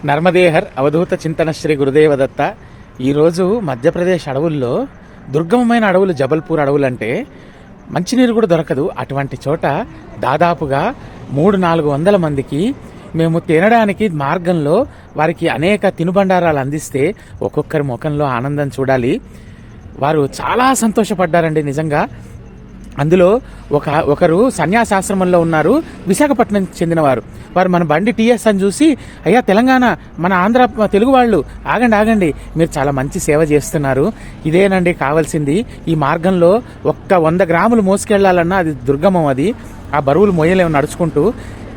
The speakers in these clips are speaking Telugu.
నర్మదేహర్ అవధూత చింతన శ్రీ గురుదేవదత్త. ఈరోజు మధ్యప్రదేశ్ అడవుల్లో దుర్గమమైన అడవులు, జబల్పూర్ అడవులు అంటే మంచినీరు కూడా దొరకదు. అటువంటి చోట దాదాపుగా 300-400 మందికి మేము తినడానికి మార్గంలో వారికి అనేక తినుబండారాలు అందిస్తే ఒక్కొక్కరి ముఖంలో ఆనందం చూడాలి. వారు చాలా సంతోషపడ్డారండి నిజంగా. అందులో ఒకరు సన్యాసాశ్రమంలో ఉన్నారు, విశాఖపట్నం చెందినవారు. వారు మన బండి టీఎస్ అని చూసి, అయ్యా తెలంగాణ, మన ఆంధ్ర తెలుగు వాళ్ళు, ఆగండి, మీరు చాలా మంచి సేవ చేస్తున్నారు, ఇదేనండి కావాల్సింది. ఈ మార్గంలో 100 గ్రాములు మోసుకెళ్లాలన్నా అది దుర్గమం, అది ఆ బరువులు మోయలేము నడుచుకుంటూ.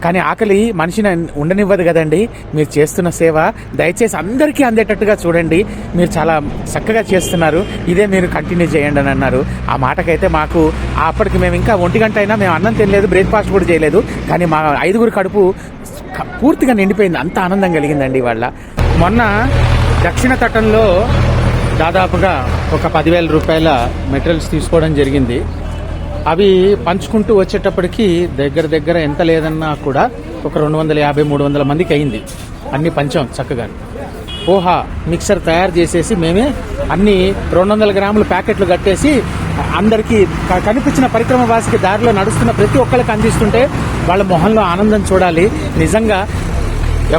కానీ ఆకలి మనిషిని ఉండనివ్వదు కదండి. మీరు చేస్తున్న సేవ దయచేసి అందరికీ అందేటట్టుగా చూడండి, మీరు చాలా చక్కగా చేస్తున్నారు, ఇదే మీరు కంటిన్యూ చేయండి అని అన్నారు. ఆ మాటకైతే మాకు అప్పటికి మేము ఇంకా 1 గంట అయినా మేము అన్నం తినలేదు, బ్రేక్ఫాస్ట్ కూడా చేయలేదు, కానీ మా 5గురి కడుపు పూర్తిగా నిండిపోయింది. అంత ఆనందం కలిగిందండి వాళ్ళ. మొన్న దక్షిణ తటంలో దాదాపుగా ఒక 10,000 రూపాయల మెటీరియల్స్ తీసుకోవడం జరిగింది. అవి పంచుకుంటూ వచ్చేటప్పటికి దగ్గర ఎంత లేదన్నా కూడా ఒక 250-300 మందికి అయింది. అన్ని పంచాం చక్కగా. పోహా మిక్సర్ తయారు చేసేసి మేమే అన్ని 200 గ్రాముల ప్యాకెట్లు కట్టేసి అందరికీ కనిపించిన పరిక్రమ వాసికి దారిలో నడుస్తున్న ప్రతి ఒక్కరికి అందిస్తుంటే వాళ్ళ మొహంలో ఆనందం చూడాలి. నిజంగా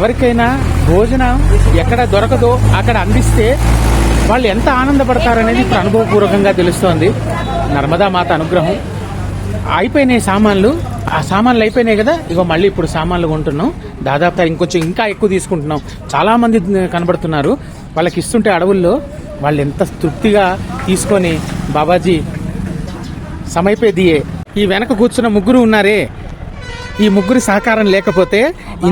ఎవరికైనా భోజనం ఎక్కడ దొరకదో అక్కడ అందిస్తే వాళ్ళు ఎంత ఆనందపడతారనేది ఇప్పుడు అనుభవపూర్వకంగా తెలుస్తోంది. నర్మదా మాత అనుగ్రహం. అయిపోయినాయి సామాన్లు, ఆ సామాన్లు అయిపోయినాయి కదా, ఇగో మళ్ళీ ఇప్పుడు సామాన్లు కొంటున్నాం. దాదాపు ఇంకా ఎక్కువ తీసుకుంటున్నాం. చాలా మంది కనబడుతున్నారు. వాళ్ళకి ఇస్తుంటే అడవుల్లో వాళ్ళు ఎంత తృప్తిగా తీసుకొని, బాబాజీ సమయపే దియే. ఈ వెనక కూర్చున్న 3 ఉన్నారే, ఈ 3 సహకారం లేకపోతే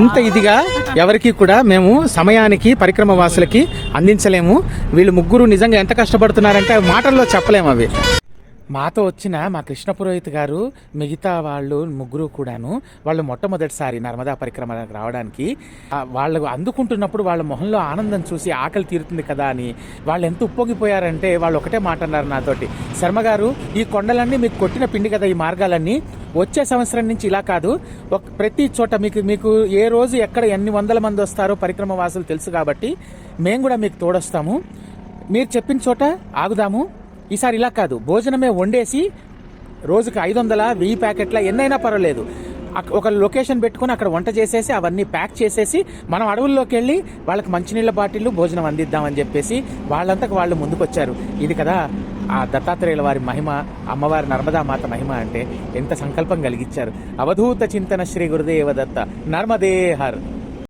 ఇంత ఇదిగా ఎవరికి కూడా మేము సమయానికి పరిక్రమ వాసులకి అందించలేము. వీళ్ళు 3 నిజంగా ఎంత కష్టపడుతున్నారంటే మాటల్లో చెప్పలేము. అవి మాతో వచ్చిన మా కృష్ణ పురోహిత్ గారు, మిగతా వాళ్ళు 3 కూడాను, వాళ్ళు మొట్టమొదటిసారి నర్మదా పరిక్రమకు రావడానికి. వాళ్ళు అందుకుంటున్నప్పుడు వాళ్ళ మొహంలో ఆనందం చూసి ఆకలి తీరుతుంది కదా అని వాళ్ళు ఎంత ఉప్పొంగిపోయారంటే వాళ్ళు ఒకటే మాట అన్నారు నాతోటి, శర్మ గారు ఈ కొండలన్నీ మీకు కొట్టిన పిండి కదా, ఈ మార్గాలన్నీ వచ్చే సంవత్సరం నుంచి ఇలా కాదు, ప్రతి చోట మీకు ఏ రోజు ఎక్కడ ఎన్ని 100 మంది వస్తారో పరిక్రమ వాసులు తెలుసు కాబట్టి మేము కూడా మీకు తోడొస్తాము, మీరు చెప్పిన చోట ఆగుదాము. ఈసారి ఇలా కాదు, భోజనమే వండేసి రోజుకి 500-1000 ప్యాకెట్ల ఎన్నైనా పర్వాలేదు, ఒక లొకేషన్ పెట్టుకుని అక్కడ వంట చేసేసి అవన్నీ ప్యాక్ చేసేసి మనం అడవుల్లోకి వెళ్ళి వాళ్ళకి మంచినీళ్ళ బాటిళ్ళు భోజనం అందిద్దామని చెప్పేసి వాళ్ళంతకు వాళ్ళు ముందుకొచ్చారు. ఇది కదా ఆ దత్తాత్రేయుల వారి మహిమ, అమ్మవారి నర్మదా మాత మహిమ అంటే ఎంత సంకల్పం కలిగించారు. అవధూత చింతన శ్రీ గురుదేవదత్త. నర్మదేహర్.